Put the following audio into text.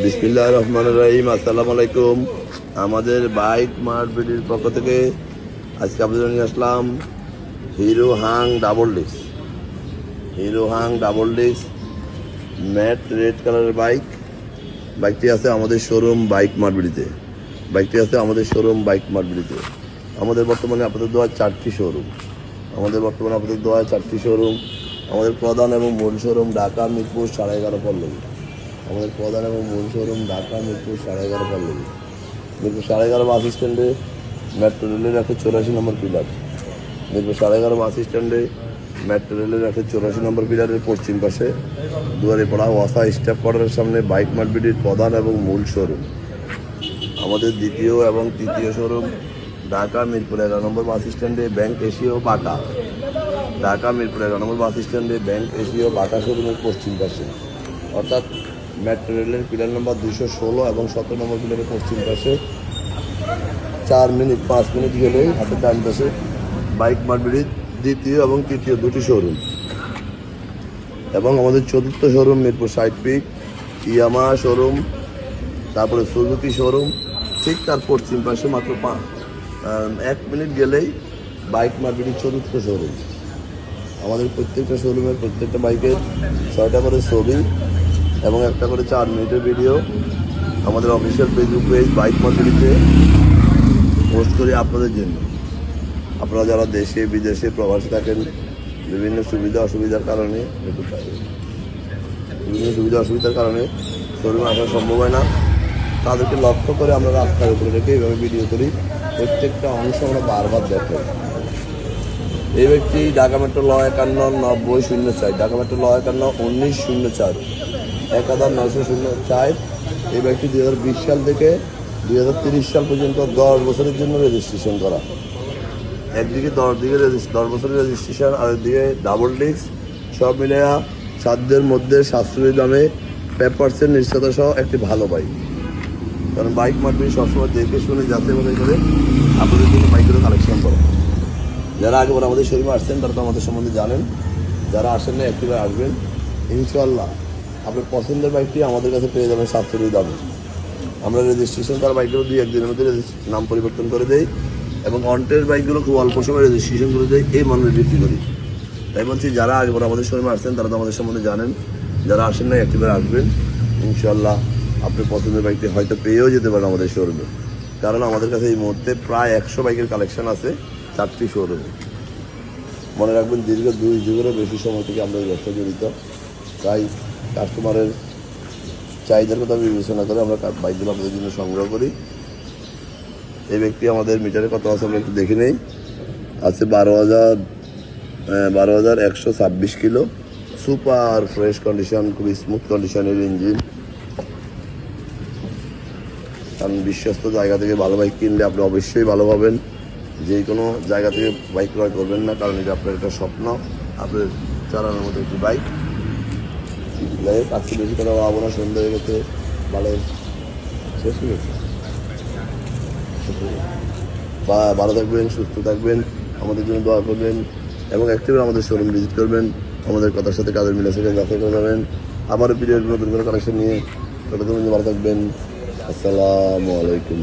বিসমিল্লাহির রহমানির রহিম। আসসালামু আলাইকুম। আমাদের বাইক মার্ট বিডির পক্ষ থেকে আজকে আপনাদের নিয়ে আসলাম Hero Hunk double disc matte red কালারের বাইকটি আছে আমাদের শোরুম বাইক মার্ট বিডিতে। আমাদের বর্তমানে আপাতত চারটি শোরুম। আমাদের প্রধান এবং মূল শোরুম ঢাকা মিরপুর 11.5 পল্লবী। মিরপুর 11.5 বাস স্ট্যান্ডে মেট্রো রেলের 184 নম্বর পিলার। পিলারের পশ্চিম পাশে দুয়ারেপাড়া ওয়াসা স্টাফ কোয়ার্টারের সামনে বাইক মার্ট বিডির প্রধান এবং মূল শোরুম। আমাদের দ্বিতীয় এবং তৃতীয় শোরুম ঢাকা মিরপুর 11 নম্বর বাস স্ট্যান্ডে ব্যাংক এশিয়া বাটা শোরুমের পশ্চিম পাশে, অর্থাৎ মেট্রো রেলের পিলার নম্বর 216 এবং 17 নম্বর পিলারের পশ্চিম পাশে 5 মিনিট গেলেই হাতের ডান পাশে বাইক মার্ট বিডির দ্বিতীয় এবং তৃতীয় দুটি শোরুম। এবং আমাদের চতুর্থ শোরুম মিরপুর 60 ফিট ইয়ামা শোরুম, তারপরে সুজুকি শোরুম, ঠিক তার পশ্চিম পাশে মাত্র 1 মিনিট গেলেই বাইক মার্ট বিডির চতুর্থ শোরুম। আমাদের প্রত্যেকটা শোরুমের প্রত্যেকটা বাইকের 6টা করে ছবি এবং একটা করে 4 মিনিটের ভিডিও আমাদের official Facebook page Bike Mart বিডিতে পোস্ট করি আপনাদের জন্য। আপনারা যারা দেশে বিদেশে প্রবাসী থাকেন, বিভিন্ন সুবিধা অসুবিধার কারণে শোরুমে আসা সম্ভব হয় না, তাদেরকে লক্ষ্য করে আমরা রাস্তার উপরে রেখে এইভাবে ভিডিও করি। প্রত্যেকটা অংশ আমরা বারবার দেখাই। এই ব্যক্তি ঢাকা মেট্রো ল 51 9004, ঢাকা মেট্রো ল 51 1904 1904। এই ব্যক্তি 2020 সাল থেকে 2030 সাল পর্যন্ত 10 বছরের জন্য রেজিস্ট্রেশন করা। একদিকে 10 বছরের রেজিস্ট্রেশন, আর একদিকে ডাবল ডিস্ক, সব মিলে সাধ্যের মধ্যে সাশ্রয়ী দামে পেপারসের নিশ্চয়তা সহ একটি ভালো বাইক। কারণ বাইক মার্ট বিডি সবসময় দেখে শুনে যাতে করে আপনাদের জন্য বাইকগুলো কালেকশন করে। যারা আগেবার আমাদের শোরুমে আসছেন তারা তো আমাদের সম্বন্ধে জানেন, যারা আসেন না একটিবার আসবেন, ইনশাআল্লাহ আপনার পছন্দের বাইকটি আমাদের কাছে পেয়ে যাবেন সাশ্রয়ী দামে। আমরা রেজিস্ট্রেশন করা বাইকগুলো 2-1 দিনের মধ্যে নাম পরিবর্তন করে দেই এবং অন্টের বাইকগুলো খুব অল্প সময় রেজিস্ট্রেশন করে দেয়, এই মানের বিক্রি করি। তাই বলছি, যারা আগেবার আমাদের শোরুমে আসছেন তারা তো আমাদের সম্বন্ধে জানেন, যারা আসেন না একটিবার আসবেন, ইনশাআল্লাহ আপনার পছন্দের বাইকটি হয়তো পেয়েও যেতে পারেন আমাদের শোরুমে। কারণ আমাদের কাছে এই মুহূর্তে প্রায় 100 বাইকের কালেকশন আছে 4টি শোরুমে। মনে রাখবেন, দীর্ঘ 2 যুগেরও বেশি সময় থেকে আমরা এই ব্যবসা জড়িত। তাই কাস্টমারের চাহিদার কথা বিবেচনা করে আমরা বাইকগুলো আপনাদের জন্য সংগ্রহ করি। এই ব্যক্তি আমাদের মিটারে কত আছে আমরা একটু দেখে নেই। আছে 12,126 কিলো, সুপার ফ্রেশ কন্ডিশন, খুবই স্মুথ কন্ডিশনের ইঞ্জিন। কারণ বিশ্বস্ত জায়গা থেকে ভালো বাইক কিনলে আপনি অবশ্যই ভালো পাবেন। যে কোনো জায়গা থেকে বাইক ক্রয় করবেন না, কারণ এটা আপনার একটা স্বপ্ন, আপনার চালানোর মতো একটি বাইক। আজকে বেশি কথা পাবো না, সন্ধ্যা হয়ে গেছে, ভালো শেষ হয়ে গেছে। ভালো থাকবেন, সুস্থ থাকবেন, আমাদের জন্য দোয়া করবেন এবং একটিবার আমাদের শোরুম ভিজিট করবেন। আমাদের কথার সাথে কাজের মিল আছে, যাচাই করে যাবেন। আবারও ভিডিওর নতুন করে কালেকশন নিয়ে ভালো থাকবেন। আসসালামু আলাইকুম।